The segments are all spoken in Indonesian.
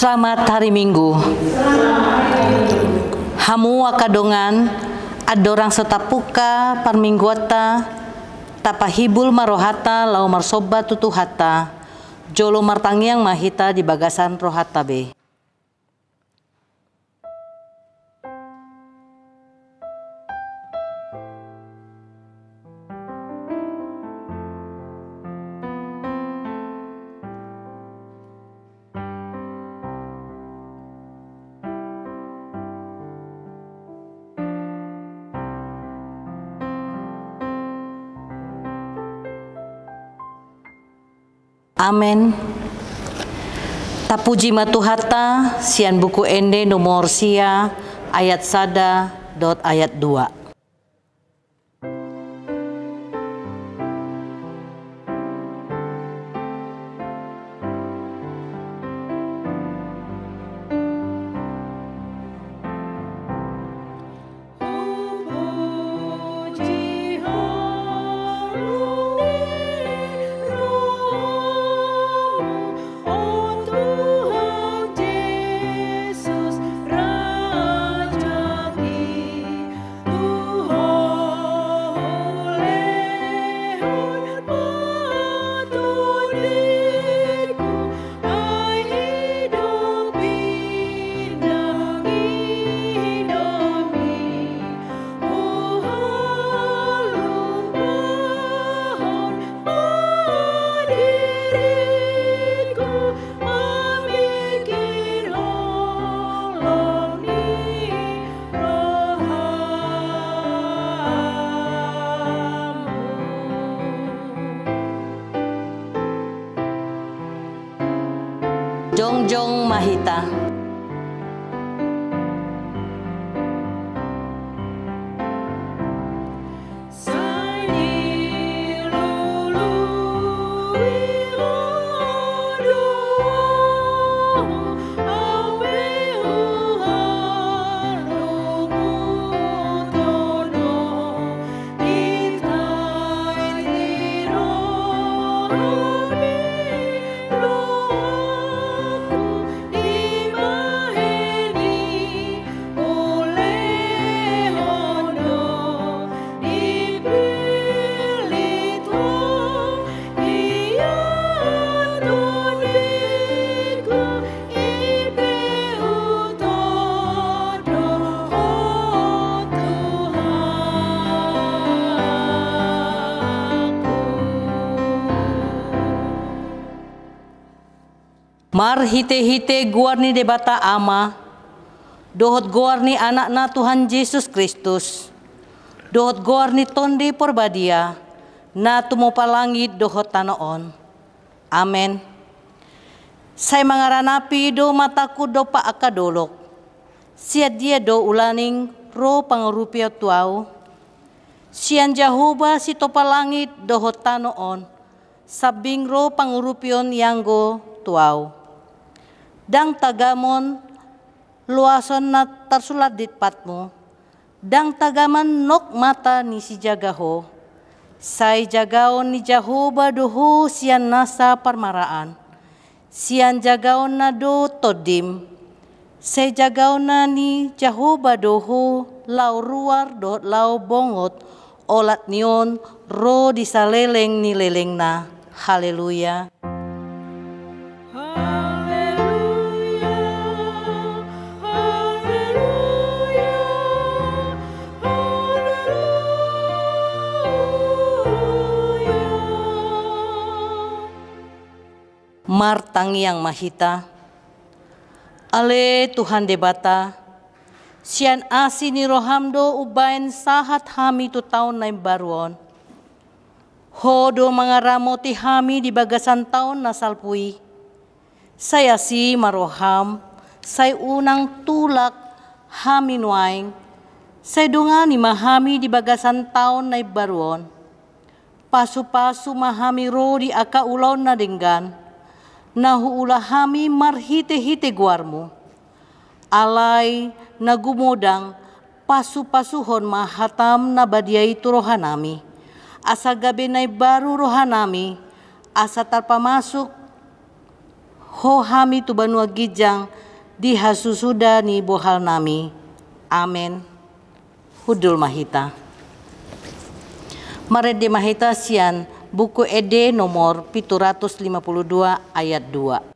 Selamat hari Minggu. Hamu akadongan adorang setapuka parmingguata tapahibul marohata lau marsoba tutuhata jolo martangiang mahita di bagasan rohata be. Amen. Tapuji matuhata sian buku ende nomor sia ayat sada dot ayat 2. Jongjong Mahita. Mar hite-hite guarni debata ama, dohot guarni anakna Tuhan Yesus Kristus, dohot guarni tondi porbadia, na tumupalangit dohot tanoon. Amen. Say mangaranapi do mataku do pa akadolok, siya dia do ulaning ro pangurupya tuaw, siyan Jehovah si topalangit dohot tanoon, sabing ro pangurupyon yanggo tuaw. Dang tagamon luason na tarsulat ditpatmo, dang tagaman nok mata ni si jagaho, say jagaon ni Jehovah doho siyan nasa parmaraan, siyan jagaon na do todim, say jagaon na ni Jehovah doho lau ruar do lau bongot, olat niyon ro disaleleng ni leleng na. Haleluya. Martangiang mahita, ale Tuhan debata, sian asi ni rohamdo ubain sahat hami tu tahun na baruon, hodo mangaramoti hami di bagasan tahun na salpui, saya si maroham, say unang tulak hami nuaing, say dungani mahami di bagasan tahun na baruon, pasu-pasu mahami ro di akaulaw na denggan, nahuula hami marhite-hite guarmu, alay nagumodang pasu-pasuhon mahatam na badiay tu rohanami, asa gabi na'y baru rohanami, asa tarpamasok Ho hami tu banua gijang di hasusuda ni bohal nami. Amen. Hudul mahita. Marede mahita sian buku ED nomor 752 ayat 2.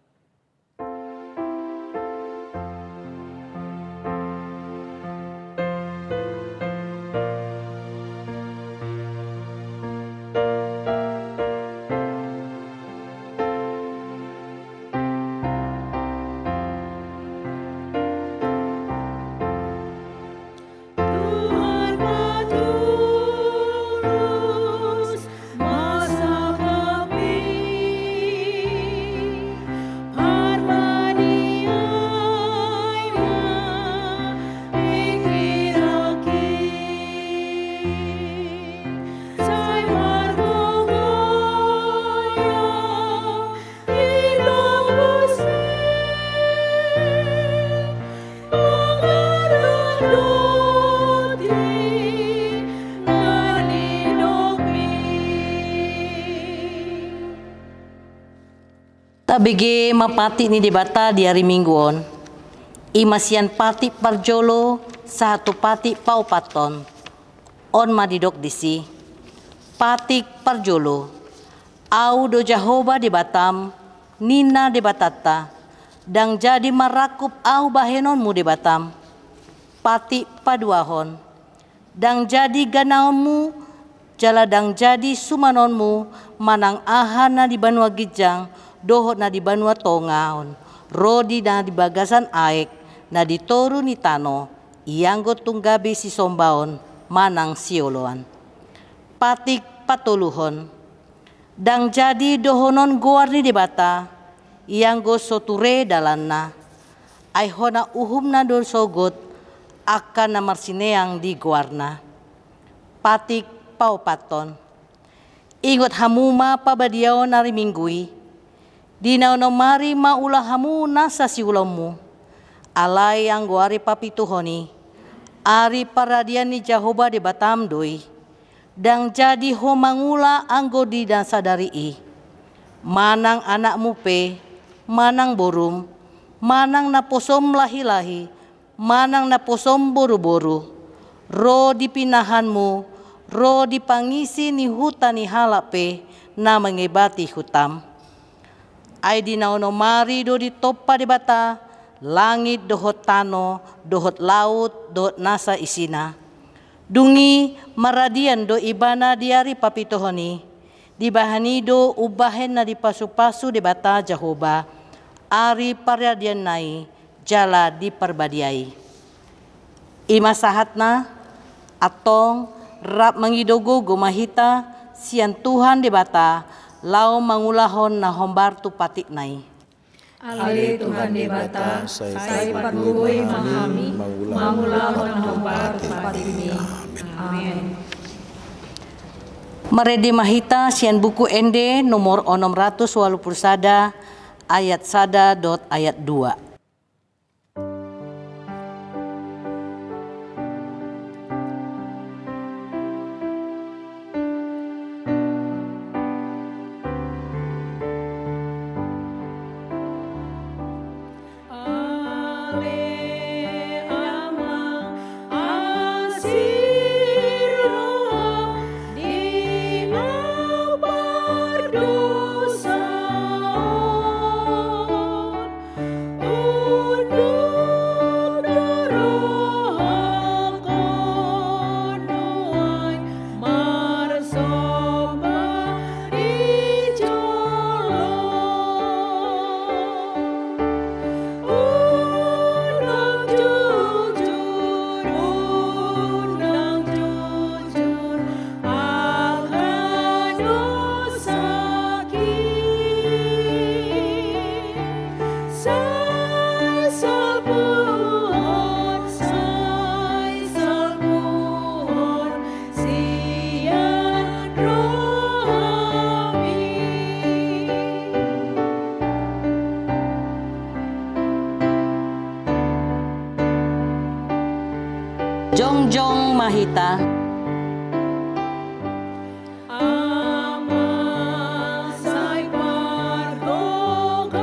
Tabege mapati ni debata di hari mingguon. Imasian pati parjolo satu pati paupaton. On madidok disi. Patik parjolo. Au do Jahoba di Batam, Nina di Batata. Dang jadi marakup au bahenonmu di Batam. Pati paduahon. Dang jadi ganaonmu, jala dang jadi sumanonmu, manang ahana di Banua Gijang, dohot na di Banua Tongaon, rodi na di bagasan aek, na di toru ni tano, ianggo tunggabi si sombaon, manang sioloan. Patik patuluhon, dang jadi dohonon goarni di bata, ianggo soture dalanna, aihona uhumna dol sogot, akan na marsineang di goarna. Patik paupaton, ingot hamuma pabadiao nari minggui, Dinaw no mari maulah hamu nasa siulamu. Alay ang guari papituhoni. Ari paradian ni Jahoba di Batam doi. Dang jadi ho mangula anggo di dan sadari i. Manang anakmu pe, manang borum, manang naposom lahi-lahi, manang naposom boru-boru. Ro dipinahanmu, ro dipangisi ni hutan ni halape na mengebati hutam. Ay dinaw no mari do di topa di bata, langit dohot tano, dohot laut, dohot nasa isina. Dungi maradian do ibana diari papitohoni, di bahani do ubahen na di pasu-pasu di bata Jahoba, ari paradian nai, jala di perbadiai. Ima sahatna, atong rap mangidogo gumahita, sian Tuhan di bata, lau mangulahon na hombar tu patik nai. Ale Tuhan di bata, sai parbuy mahami, mangulahon na hombar tu patik ni. Amin. Marede mahita sian buku ende nomor 681 ayat 1 ayat 2. Jongjong mahita. Ama sai pargogo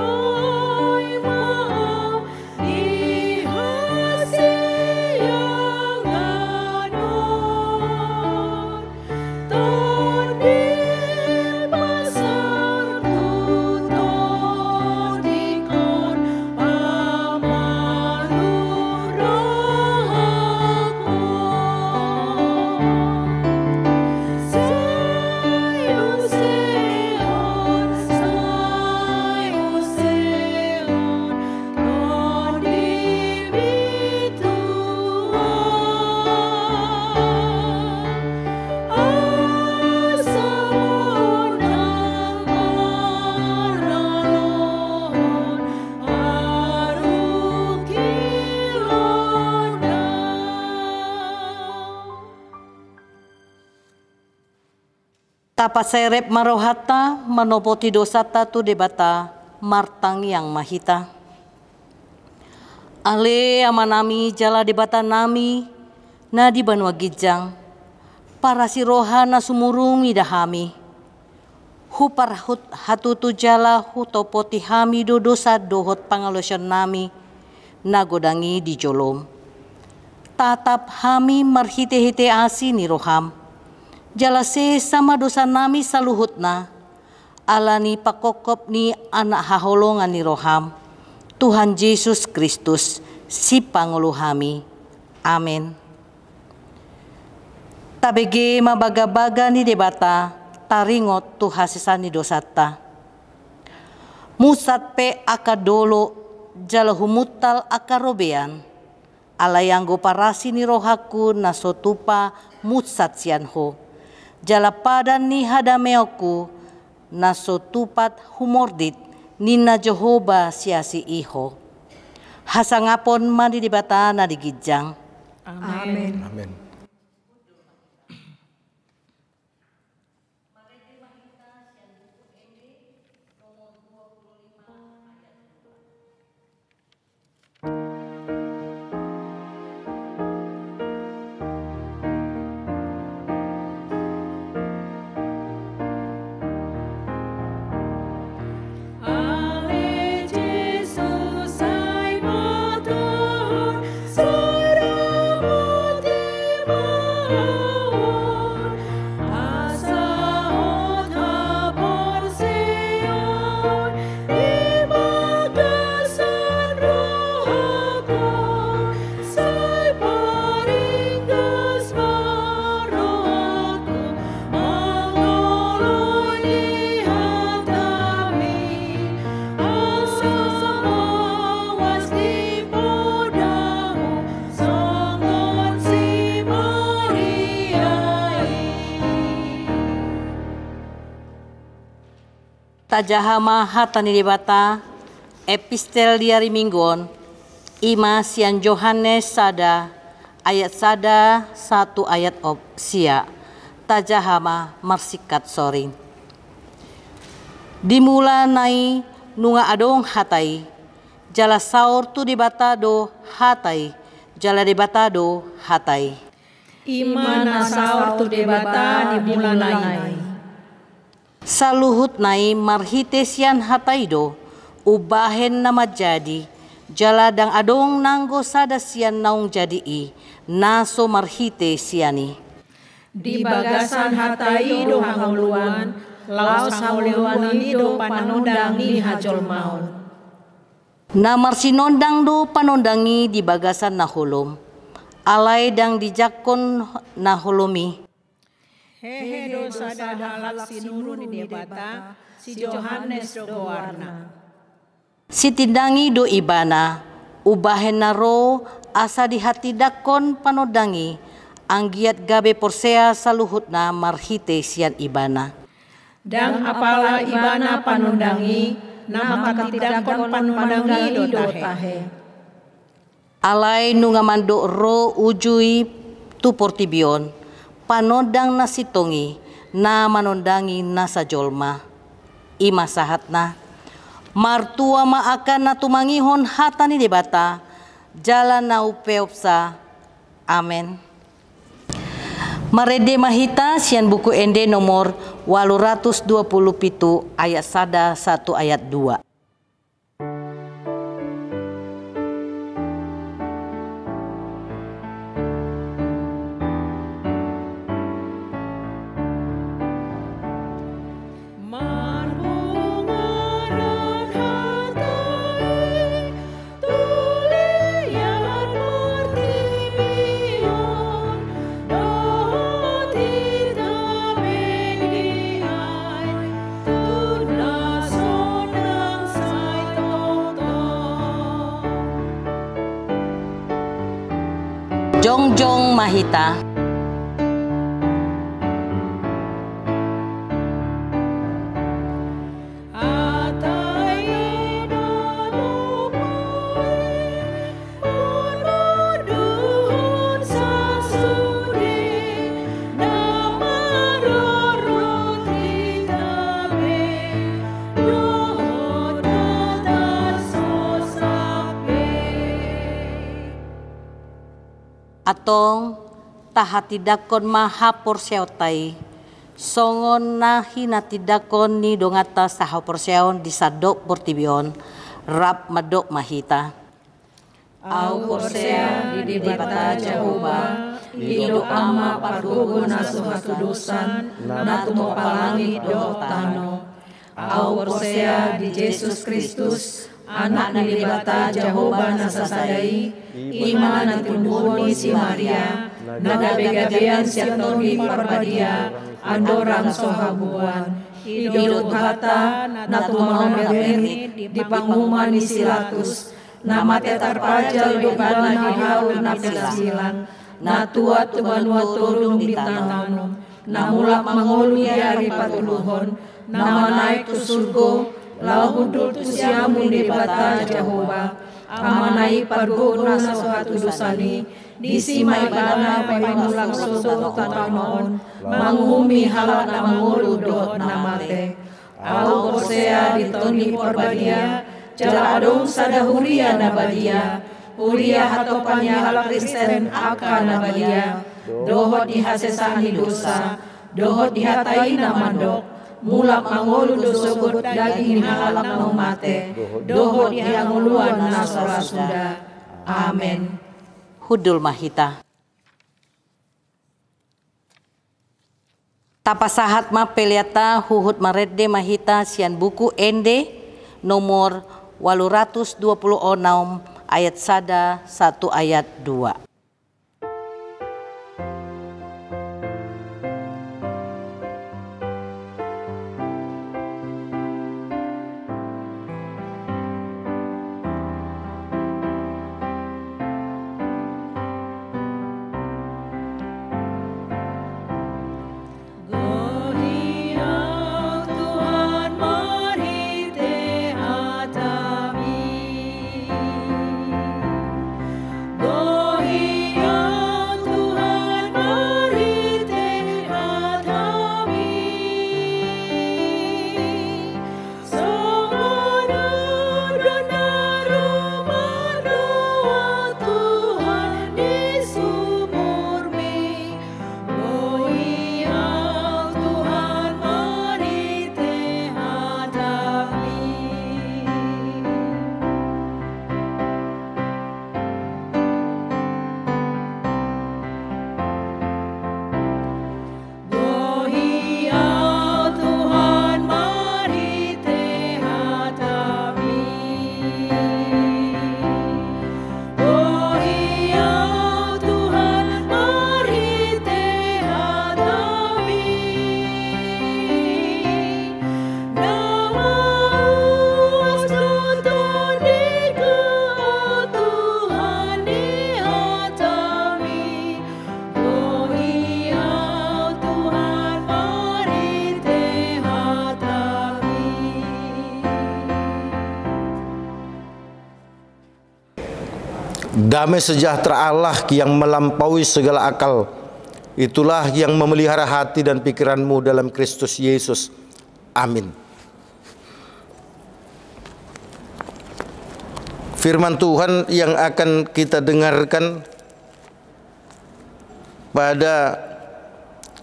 Tapat serep marohata manopoti dosata tu debata martang yang mahita. Ale amanami jala debata nami na di banua gijang para si rohana sumurumi dahami. Hupar hatutu jala hutopoti hami do dosa dohot pangalosyan nami nagodangi di jolom. Tatap hami marhite-hite asi ni roham. Jalase sama dosa nami saluhut na. Alani pakokop ni anak haholongan ni roham. Tuhan Yesus Kristus si Pangulo hami. Amin. Tabege mabaga-baga ni debata taringot tu hasisani dosata. Musat pe akadolo jala humutal akarobean. Alayanggo parasi ni rohaku na sotupa mutsat sianho. Jala padan ni hadameoku na sotupat humordit ni na Jehovah siasi iho. Hasangapon mandi dibata na digijang. Amen. Amin. Tajahama hatani debata epistel diari minggon ima sian Yohanes sada ayat sada 1 ayat sia tajahama marsikat soring. Dimula nai nunga adong hatai jala saur tu debata do hatai jala debata do hatai. Imana saur tu debata dimulai. Saluhut nai marhitesian hataido ubahen nama jadi jaladang adong nanggo sadasian naung jadi i naso marhitesiani. Di bagasan hatai do hanguluan laos hanguluan do panondangi hajol maun. Namar sinondang do panondangi di bagasan nahulum alai dang dijakon nahulumi. Hehe dosa halak sinuru ni debata si Yohanes do goarna. Si tindangi do ibana ubahen naro asa di hati dakon panodangi anggiat gabe porsea saluhutna marhite sian ibana. Dan apalah ibana panondangi nama katidakon panondangi do tahe. Alai nungamando ro ujui tu portibion. Panodang na sitongi na manondangi na sa jolma. Ima sahatna. Martua maakan na tumangihon hata ni debata. Jalan na upeopsa. Amen. Marede mahita sian buku ende nomor 827 ayat sada 1 ayat 2. Jongjong mahita. atong tahatidakon mahapor siyotay, songon na hinatidakon ni dongata sa hapor siyon di sadok portibion, rap madok mahita. Au Korsea di debata Jehovah, ido ama pargugo na suhatudusan, na tumopalangit do tano. Au Korsea di Jesus Kristus, anak ni debata Jehovah na sasadai, iman na tinuhon ni si Maria, nagabegabean siya toni parbadia, andorang sohabuan. Ido bata na tumamagani di panguman ni Silatus, na matetarpajal do bana hihaw na pilasilan, na tua tumanua turung di tananum, na mulak mangulu yari patuluhon, na manay tu surgo, lahudul tu siamun di bata Jehovah, amanay pargo na sa suhatu dosani, di simay bana pay mulak suso tatanoon, mangumi halak na mangulu do na mate. Au Korsea di toni porbadia, jala adong sada huria na badia, huria hatopanya halak Kristen akan na badia, dohot dihasesani dosa, dohot dihatai na mandok, mulak mangulu dosogot daging halak no mate, dohot dihanguluan na sorasuda. Amen. Hudul mahita. Tapasahat mapeliata huhut maredde mahita sian buku ende nomor 826 ayat 1 ayat 2. Damai sejahtera Allah yang melampaui segala akal, itulah yang memelihara hati dan pikiranmu dalam Kristus Yesus. Amin. Firman Tuhan yang akan kita dengarkan pada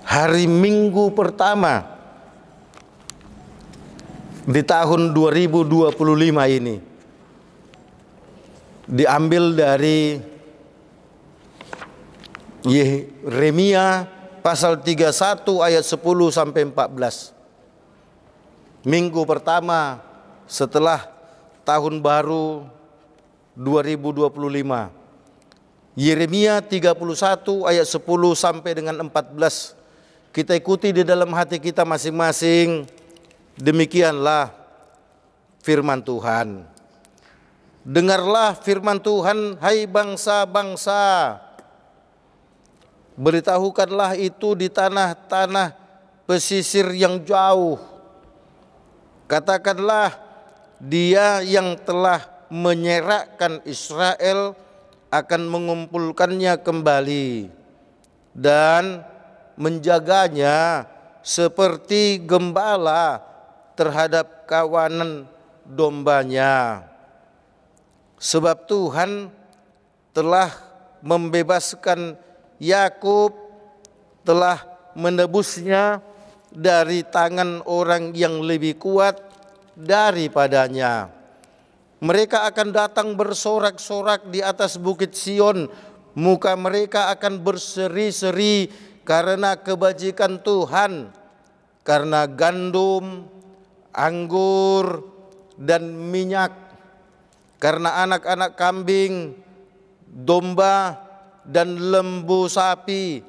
hari Minggu pertama di tahun 2025 ini diambil dari Yeremia pasal 31 ayat 10 sampai 14. Minggu pertama setelah tahun baru 2025. Yeremia 31 ayat 10 sampai dengan 14. Kita ikuti di dalam hati kita masing-masing. Demikianlah firman Tuhan. Dengarlah firman Tuhan, hai bangsa-bangsa. Beritahukanlah itu di tanah-tanah pesisir yang jauh. Katakanlah, Dia yang telah menyerakkan Israel akan mengumpulkannya kembali dan menjaganya seperti gembala terhadap kawanan dombanya. Sebab Tuhan telah membebaskan Yakub, telah menebusnya dari tangan orang yang lebih kuat daripadanya. Mereka akan datang bersorak-sorak di atas bukit Sion, muka mereka akan berseri-seri karena kebajikan Tuhan, karena gandum, anggur, dan minyak, karena anak-anak kambing, domba, dan lembu sapi.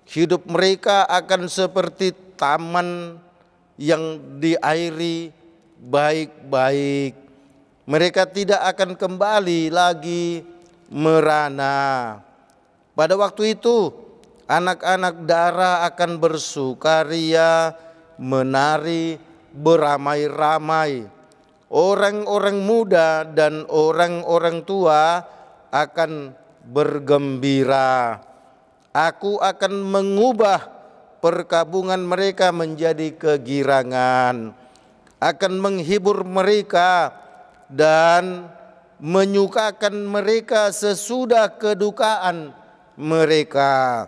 Hidup mereka akan seperti taman yang diairi baik-baik. Mereka tidak akan kembali lagi merana. Pada waktu itu, anak-anak darah akan bersukaria, menari beramai-ramai. Orang-orang muda dan orang-orang tua akan bergembira. Aku akan mengubah perkabungan mereka menjadi kegirangan, akan menghibur mereka dan menyukakan mereka sesudah kedukaan mereka.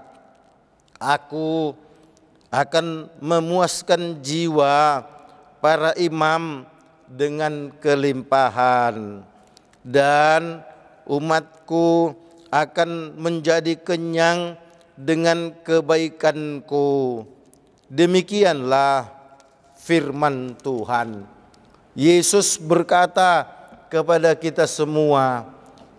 Aku akan memuaskan jiwa para imam dengan kelimpahan, dan umatku akan menjadi kenyang dengan kebaikanku. Demikianlah firman Tuhan. Yesus berkata kepada kita semua,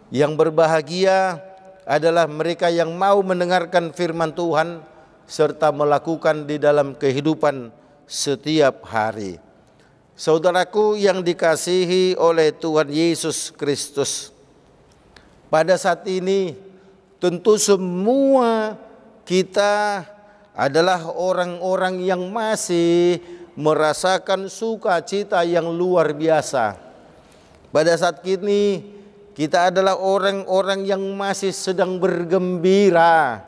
yang berbahagia adalah mereka yang mau mendengarkan firman Tuhan serta melakukan di dalam kehidupan setiap hari. Saudaraku yang dikasihi oleh Tuhan Yesus Kristus, pada saat ini tentu semua kita adalah orang-orang yang masih merasakan sukacita yang luar biasa. Pada saat ini kita adalah orang-orang yang masih sedang bergembira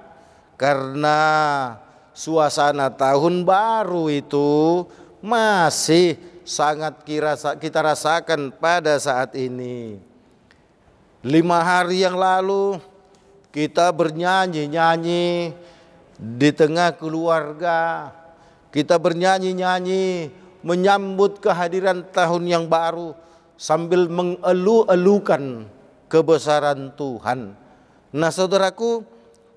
karena suasana tahun baru itu masih sangat kita rasakan pada saat ini. 5 hari yang lalu kita bernyanyi-nyanyi di tengah keluarga. Kita bernyanyi-nyanyi menyambut kehadiran tahun yang baru sambil mengelu-elukan kebesaran Tuhan. Nah, saudaraku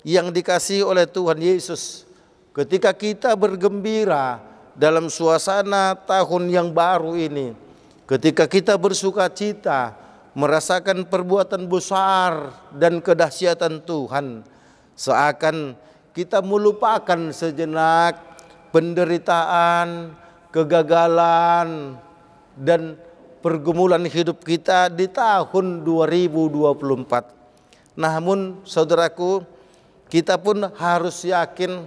yang dikasihi oleh Tuhan Yesus, ketika kita bergembira dalam suasana tahun yang baru ini, ketika kita bersukacita merasakan perbuatan besar dan kedahsyatan Tuhan, seakan kita melupakan sejenak penderitaan, kegagalan, dan pergumulan hidup kita di tahun 2024. Namun saudaraku, kita pun harus yakin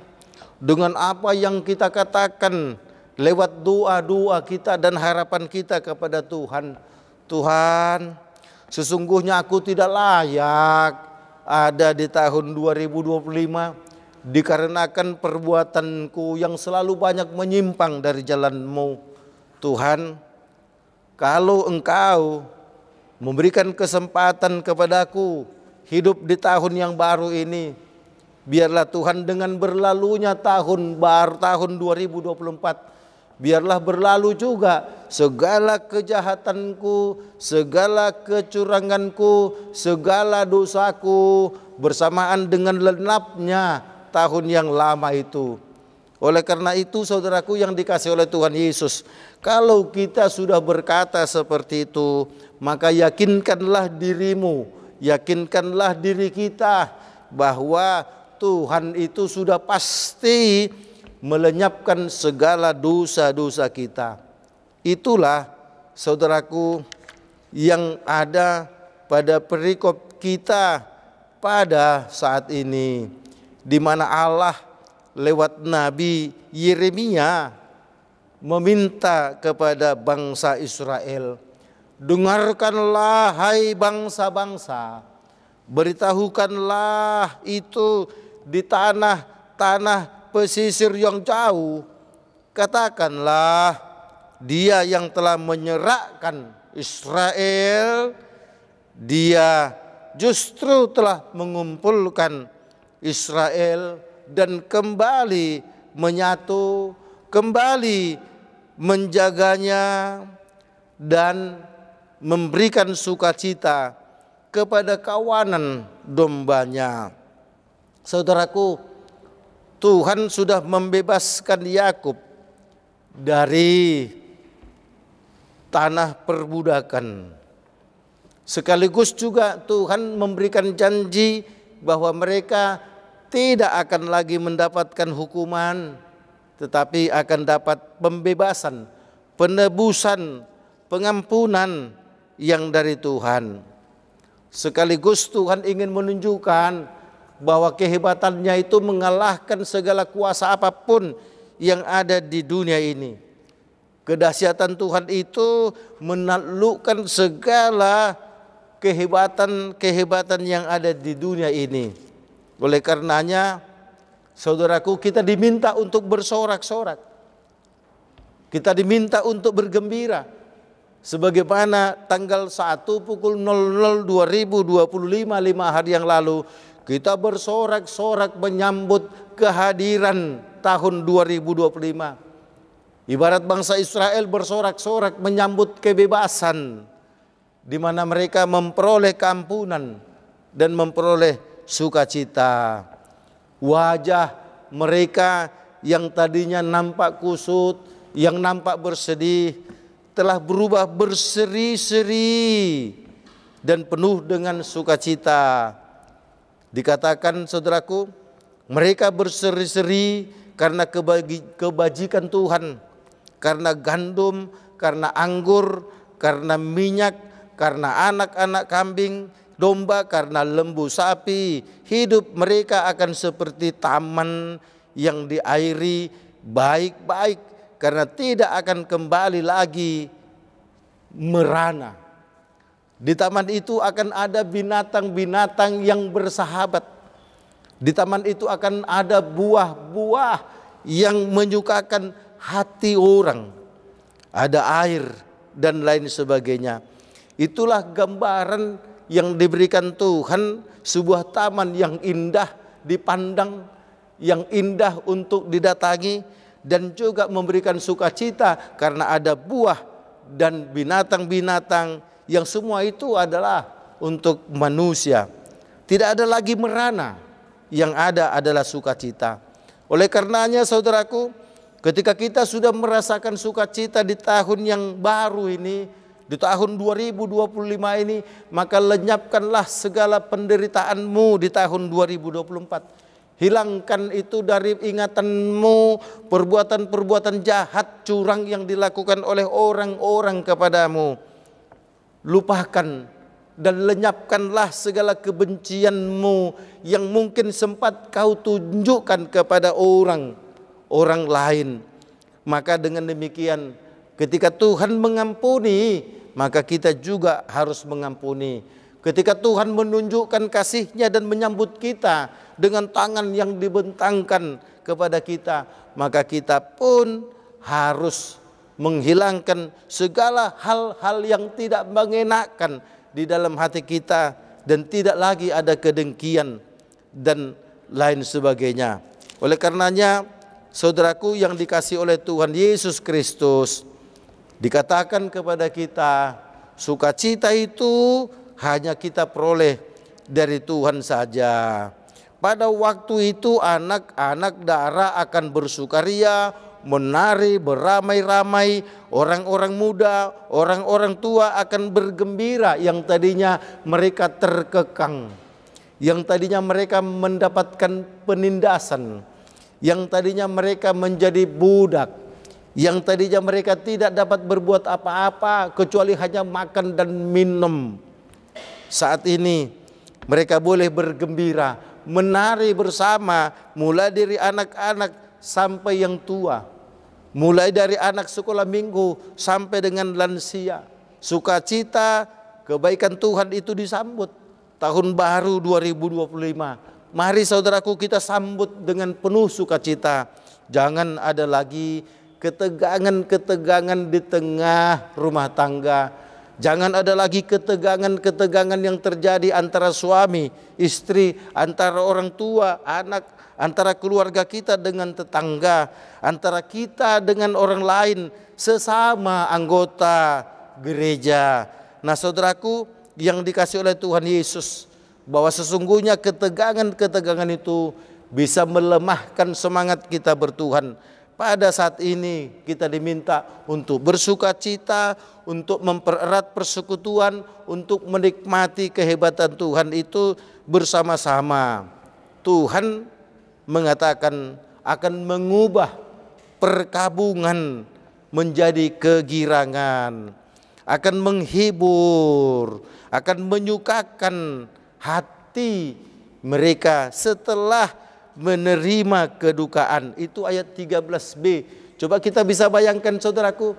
dengan apa yang kita katakan lewat doa-doa kita dan harapan kita kepada Tuhan. Tuhan, sesungguhnya aku tidak layak ada di tahun 2025 dikarenakan perbuatanku yang selalu banyak menyimpang dari jalan-Mu. Tuhan, kalau Engkau memberikan kesempatan kepadaku hidup di tahun yang baru ini, biarlah Tuhan dengan berlalunya tahun 2024, biarlah berlalu juga segala kejahatanku, segala kecuranganku, segala dosaku bersamaan dengan lenapnya tahun yang lama itu. Oleh karena itu, saudaraku yang dikasihi oleh Tuhan Yesus, kalau kita sudah berkata seperti itu, maka yakinkanlah dirimu, yakinkanlah diri kita bahwa Tuhan itu sudah pasti melenyapkan segala dosa-dosa kita. Itulah saudaraku yang ada pada perikop kita pada saat ini, di mana Allah lewat Nabi Yeremia meminta kepada bangsa Israel, dengarkanlah hai bangsa-bangsa, beritahukanlah itu di tanah-tanah pesisir yang jauh, katakanlah Dia yang telah menyerahkan Israel, Dia justru telah mengumpulkan Israel dan kembali menyatu, kembali menjaganya dan memberikan sukacita kepada kawanan dombanya. Saudaraku, Tuhan sudah membebaskan Yakub dari tanah perbudakan. Sekaligus juga Tuhan memberikan janji bahwa mereka tidak akan lagi mendapatkan hukuman, tetapi akan dapat pembebasan, penebusan, pengampunan yang dari Tuhan. Sekaligus Tuhan ingin menunjukkan bahwa kehebatannya itu mengalahkan segala kuasa apapun yang ada di dunia ini. Kedahsyatan Tuhan itu menaklukkan segala kehebatan yang ada di dunia ini. Oleh karenanya, saudaraku, kita diminta untuk bersorak-sorak. Kita diminta untuk bergembira. Sebagaimana tanggal 1 pukul 00 2025 5 hari yang lalu, kita bersorak-sorak menyambut kehadiran tahun 2025. Ibarat bangsa Israel bersorak-sorak menyambut kebebasan, di mana mereka memperoleh keampunan dan memperoleh sukacita. Wajah mereka yang tadinya nampak kusut, yang nampak bersedih, telah berubah berseri-seri dan penuh dengan sukacita. Dikatakan, saudaraku, mereka berseri-seri karena kebajikan Tuhan, karena gandum, karena anggur, karena minyak, karena anak-anak kambing, domba, karena lembu sapi. Hidup mereka akan seperti taman yang diairi baik-baik, karena tidak akan kembali lagi merana. Di taman itu akan ada binatang-binatang yang bersahabat. Di taman itu akan ada buah-buah yang menyukakan hati orang. Ada air dan lain sebagainya. Itulah gambaran yang diberikan Tuhan, sebuah taman yang indah dipandang, yang indah untuk didatangi, dan juga memberikan sukacita karena ada buah dan binatang-binatang yang semua itu adalah untuk manusia. Tidak ada lagi merana, yang ada adalah sukacita. Oleh karenanya, saudaraku, ketika kita sudah merasakan sukacita di tahun yang baru ini, di tahun 2025 ini, maka lenyapkanlah segala penderitaanmu di tahun 2024. Hilangkan itu dari ingatanmu, perbuatan-perbuatan jahat, curang yang dilakukan oleh orang-orang kepadamu. Lupakan dan lenyapkanlah segala kebencianmu yang mungkin sempat kau tunjukkan kepada orang lain. Maka dengan demikian, ketika Tuhan mengampuni, maka kita juga harus mengampuni. Ketika Tuhan menunjukkan kasih-Nya dan menyambut kita dengan tangan yang dibentangkan kepada kita, maka kita pun harus menghilangkan segala hal-hal yang tidak mengenakan di dalam hati kita, dan tidak lagi ada kedengkian dan lain sebagainya. Oleh karenanya, saudaraku yang dikasihi oleh Tuhan Yesus Kristus, dikatakan kepada kita, sukacita itu hanya kita peroleh dari Tuhan saja. Pada waktu itu anak-anak darah akan bersukaria, menari beramai-ramai, orang-orang muda, orang-orang tua akan bergembira yang tadinya mereka terkekang, yang tadinya mereka mendapatkan penindasan, yang tadinya mereka menjadi budak, yang tadinya mereka tidak dapat berbuat apa-apa kecuali hanya makan dan minum. Saat ini mereka boleh bergembira, menari bersama, mulai dari anak-anak sampai yang tua, mulai dari anak sekolah minggu sampai dengan lansia. Sukacita, kebaikan Tuhan itu disambut. Tahun baru 2025, mari saudaraku kita sambut dengan penuh sukacita. Jangan ada lagi ketegangan-ketegangan di tengah rumah tangga. Jangan ada lagi ketegangan-ketegangan yang terjadi antara suami, istri, antara orang tua, anak, antara keluarga kita dengan tetangga, antara kita dengan orang lain, sesama anggota gereja. Nah saudaraku yang dikasih oleh Tuhan Yesus, bahwa sesungguhnya ketegangan-ketegangan itu bisa melemahkan semangat kita bertuhan. Pada saat ini kita diminta untuk bersuka cita, untuk mempererat persekutuan, untuk menikmati kehebatan Tuhan itu bersama-sama. Tuhan mengatakan akan mengubah perkabungan menjadi kegirangan, akan menghibur, akan menyukakan hati mereka setelah menerima kedukaan. Itu ayat 13b. Coba kita bisa bayangkan saudaraku,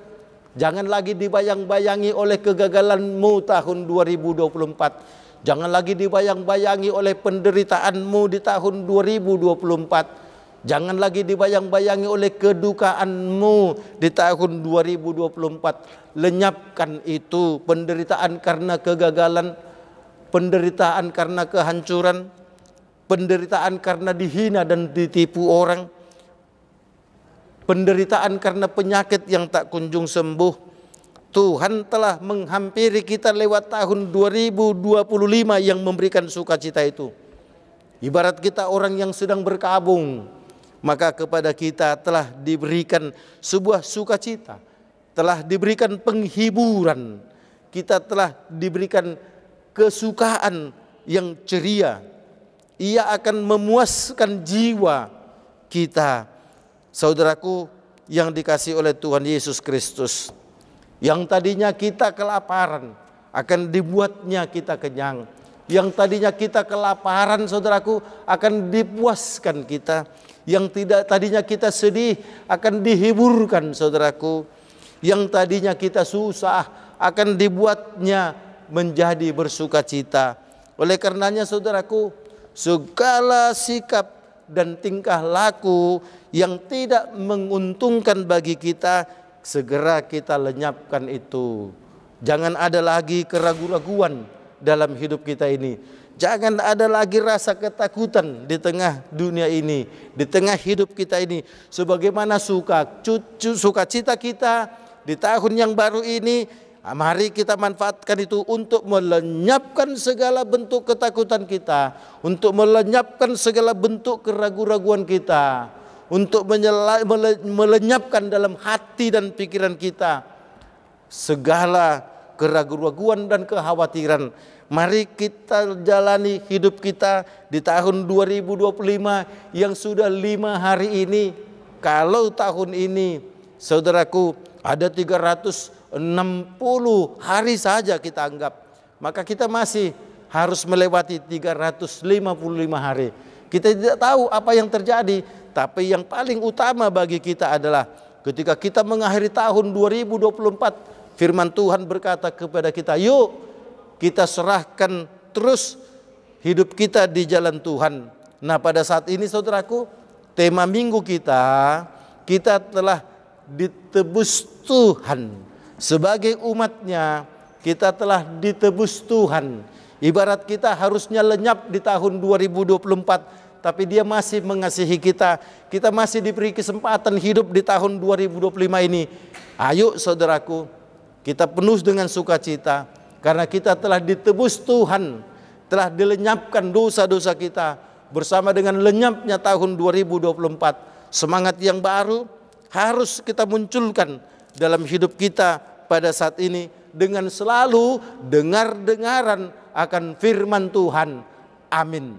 jangan lagi dibayang-bayangi oleh kegagalanmu tahun 2024. Jangan lagi dibayang-bayangi oleh penderitaanmu di tahun 2024. Jangan lagi dibayang-bayangi oleh kedukaanmu di tahun 2024. Lenyapkan itu, penderitaan karena kegagalan, penderitaan karena kehancuran, penderitaan karena dihina dan ditipu orang, penderitaan karena penyakit yang tak kunjung sembuh. Tuhan telah menghampiri kita lewat tahun 2025 yang memberikan sukacita itu. Ibarat kita orang yang sedang berkabung, maka kepada kita telah diberikan sebuah sukacita, telah diberikan penghiburan, kita telah diberikan kesukaan yang ceria. Ia akan memuaskan jiwa kita. Saudaraku yang dikasihi oleh Tuhan Yesus Kristus, yang tadinya kita kelaparan akan dibuatnya kita kenyang. Yang tadinya kita kelaparan saudaraku akan dipuaskan kita. Yang tadinya kita sedih akan dihiburkan saudaraku. Yang tadinya kita susah akan dibuatnya menjadi bersukacita. Oleh karenanya saudaraku, segala sikap dan tingkah laku yang tidak menguntungkan bagi kita, segera kita lenyapkan itu. Jangan ada lagi keraguan-raguan dalam hidup kita ini. Jangan ada lagi rasa ketakutan di tengah dunia ini, di tengah hidup kita ini. Sebagaimana sukacita kita di tahun yang baru ini, mari kita manfaatkan itu untuk melenyapkan segala bentuk ketakutan kita, untuk melenyapkan segala bentuk keraguan-raguan kita, untuk melenyapkan dalam hati dan pikiran kita segala keraguan-raguan dan kekhawatiran. Mari kita jalani hidup kita di tahun 2025 yang sudah 5 hari ini. Kalau tahun ini saudaraku ada 360 hari saja kita anggap, maka kita masih harus melewati 355 hari. Kita tidak tahu apa yang terjadi, tapi yang paling utama bagi kita adalah ketika kita mengakhiri tahun 2024, firman Tuhan berkata kepada kita, yuk kita serahkan terus hidup kita di jalan Tuhan. Nah pada saat ini saudaraku, tema minggu kita telah ditebus Tuhan. Sebagai umatnya kita telah ditebus Tuhan. Ibarat kita harusnya lenyap di tahun 2024, tapi Dia masih mengasihi kita. Kita masih diberi kesempatan hidup di tahun 2025 ini. Ayo saudaraku, kita penuh dengan sukacita karena kita telah ditebus Tuhan, telah dilenyapkan dosa-dosa kita bersama dengan lenyapnya tahun 2024. Semangat yang baru harus kita munculkan dalam hidup kita pada saat ini dengan selalu dengar-dengaran akan firman Tuhan. Amin.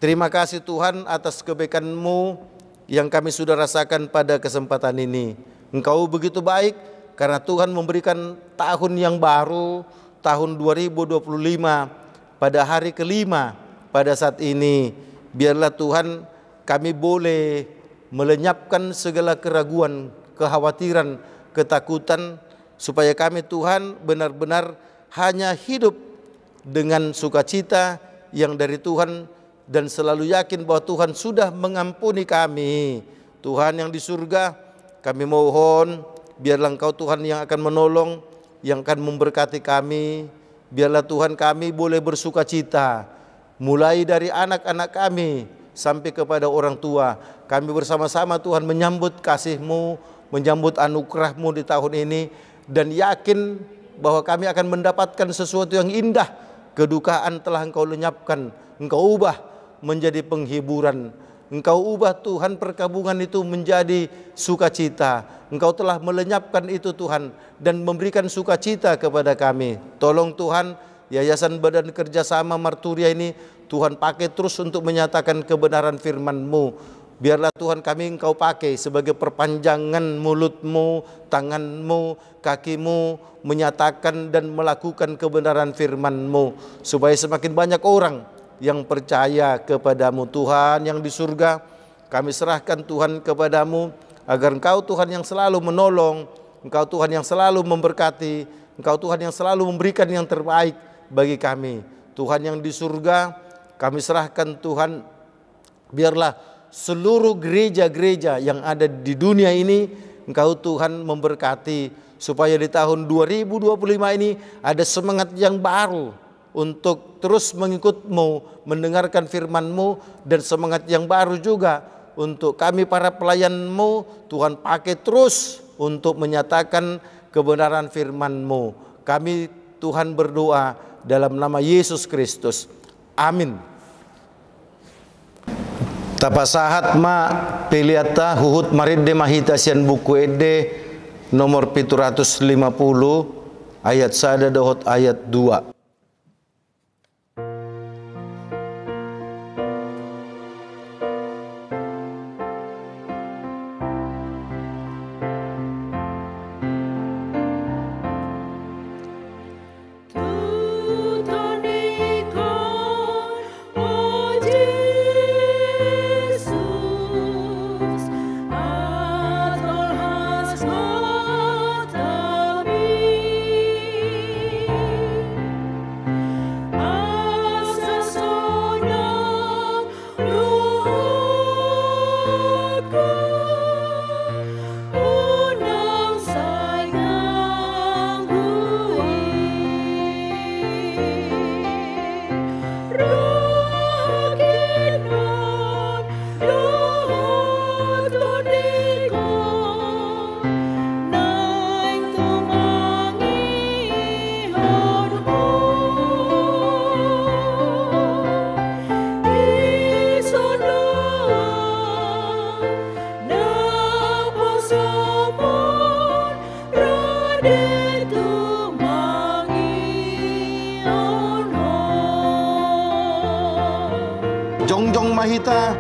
Terima kasih Tuhan atas kebaikan-Mu yang kami sudah rasakan pada kesempatan ini. Engkau begitu baik karena Tuhan memberikan tahun yang baru, tahun 2025 pada hari kelima pada saat ini. Biarlah Tuhan kami boleh melenyapkan segala keraguan, kekhawatiran, ketakutan, supaya kami Tuhan benar-benar hanya hidup dengan sukacita yang dari Tuhan dan selalu yakin bahwa Tuhan sudah mengampuni kami. Tuhan yang di surga, kami mohon biarlah Engkau Tuhan yang akan menolong, yang akan memberkati kami. Biarlah Tuhan kami boleh bersuka cita, mulai dari anak-anak kami sampai kepada orang tua. Kami bersama-sama Tuhan menyambut kasih-Mu, menyambut anugerah-Mu di tahun ini, dan yakin bahwa kami akan mendapatkan sesuatu yang indah. Kedukaan telah Engkau lenyapkan, Engkau ubah menjadi penghiburan. Engkau ubah Tuhan perkabungan itu menjadi sukacita. Engkau telah melenyapkan itu Tuhan, dan memberikan sukacita kepada kami. Tolong Tuhan, Yayasan Badan Kerjasama Marturia ini Tuhan pakai terus untuk menyatakan kebenaran firman-Mu. Biarlah Tuhan kami Engkau pakai sebagai perpanjangan mulut-Mu, tangan-Mu, kaki-Mu, menyatakan dan melakukan kebenaran firman-Mu, supaya semakin banyak orang yang percaya kepadamu. Tuhan yang di surga, kami serahkan Tuhan kepadamu, agar Engkau Tuhan yang selalu menolong, Engkau Tuhan yang selalu memberkati, Engkau Tuhan yang selalu memberikan yang terbaik bagi kami. Tuhan yang di surga, kami serahkan Tuhan, biarlah seluruh gereja-gereja yang ada di dunia ini Engkau Tuhan memberkati, supaya di tahun 2025 ini ada semangat yang baru untuk terus mengikut-Mu, mendengarkan firman-Mu, dan semangat yang baru juga untuk kami para pelayan-Mu. Tuhan pakai terus untuk menyatakan kebenaran firman-Mu. Kami Tuhan berdoa dalam nama Yesus Kristus. Amin. Tapasahat ma peliata huhut maride mahita sian buku ede nomor 750 ayat sada dohot ayat 2. Jongjong Mahita.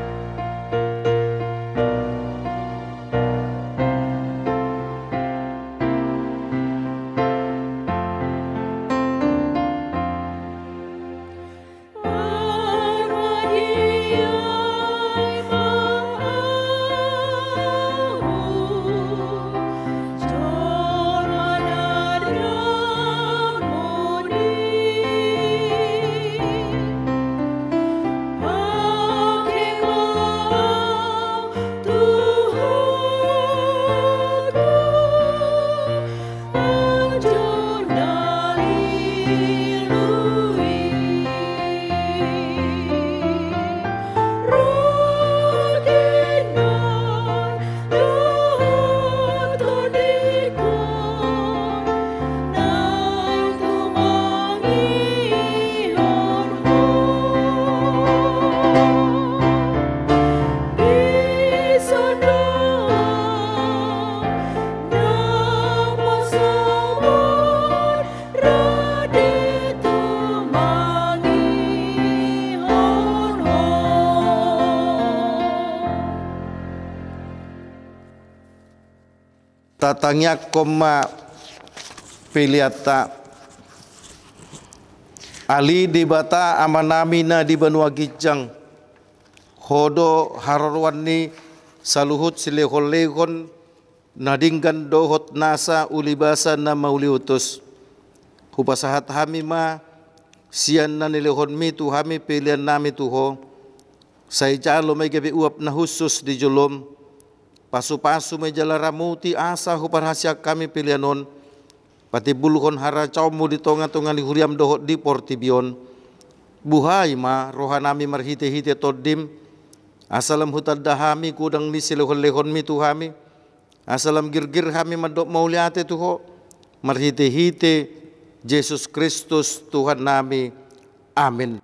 Tatangnya koma piliata ali di bata amanamina di Banua Gijang hodo harorwani saluhut silehol-lehon nadinggan dohot nasa ulibasa na mauliutus hupasahat hami ma sian na nilehon mi tu hami pilihan nami tuho say jalo may gabi uap na husus di julom pasu-pasu mejala ramuti asa huparhasia kami pilihanon, pati buluhon hara caumu di tonga-tonga di huriam dohot di portibion, buhay ma rohanami marhite-hite todim, asalam hutad dahami kudang ni silehon-lehon mi tuhami, asalam girgir hami madok mauliate tuho, marhite-hite Yesus Kristus Tuhan nami. Amin.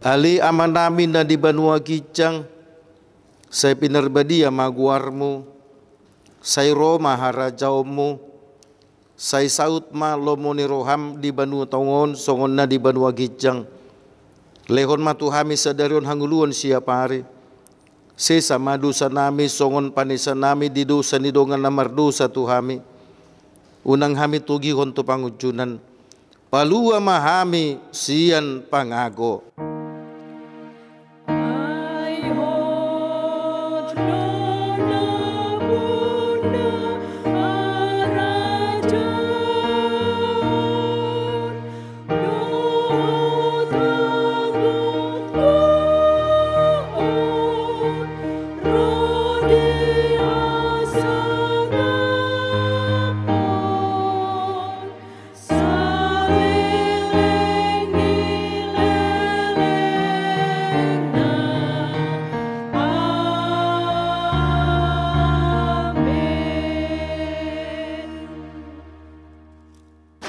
Ali amanami na di banua kicang, say pinarbadia maguarmu, say Roma harajaumu, say saut ma lomo ni roham di banua tongon, songon na di banua kicang, lehon matuhami sadarion hanguluan siapa hari, sesa madusa nami songon panisa nami di dosa ni dongan namar dosa tuhami, unang hami tugi honto pangujunan, palua mahami sian pangago.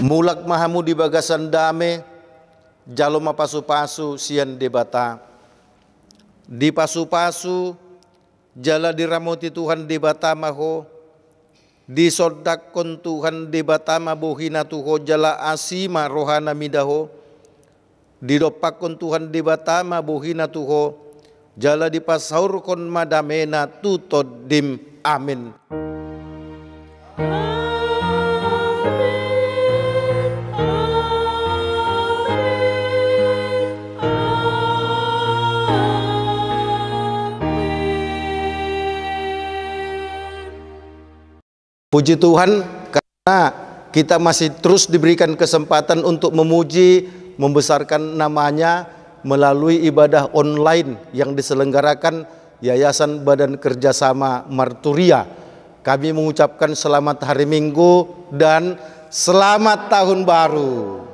Mulak mahamu di bagasan dame, jalo mapasu-pasu sian debata. Di pasu-pasu, jala diramoti Tuhan debata maho, di sodak kon Tuhan debata mabuhina tuho jala asima rohana midaho, di dopak kon Tuhan debata mabuhina tuho, jala di pasaur kon madamena tutod dim. Amin. Puji Tuhan karena kita masih terus diberikan kesempatan untuk memuji, membesarkan namanya melalui ibadah online yang diselenggarakan Yayasan Badan Kerjasama Marturia. Kami mengucapkan selamat hari Minggu dan selamat tahun baru.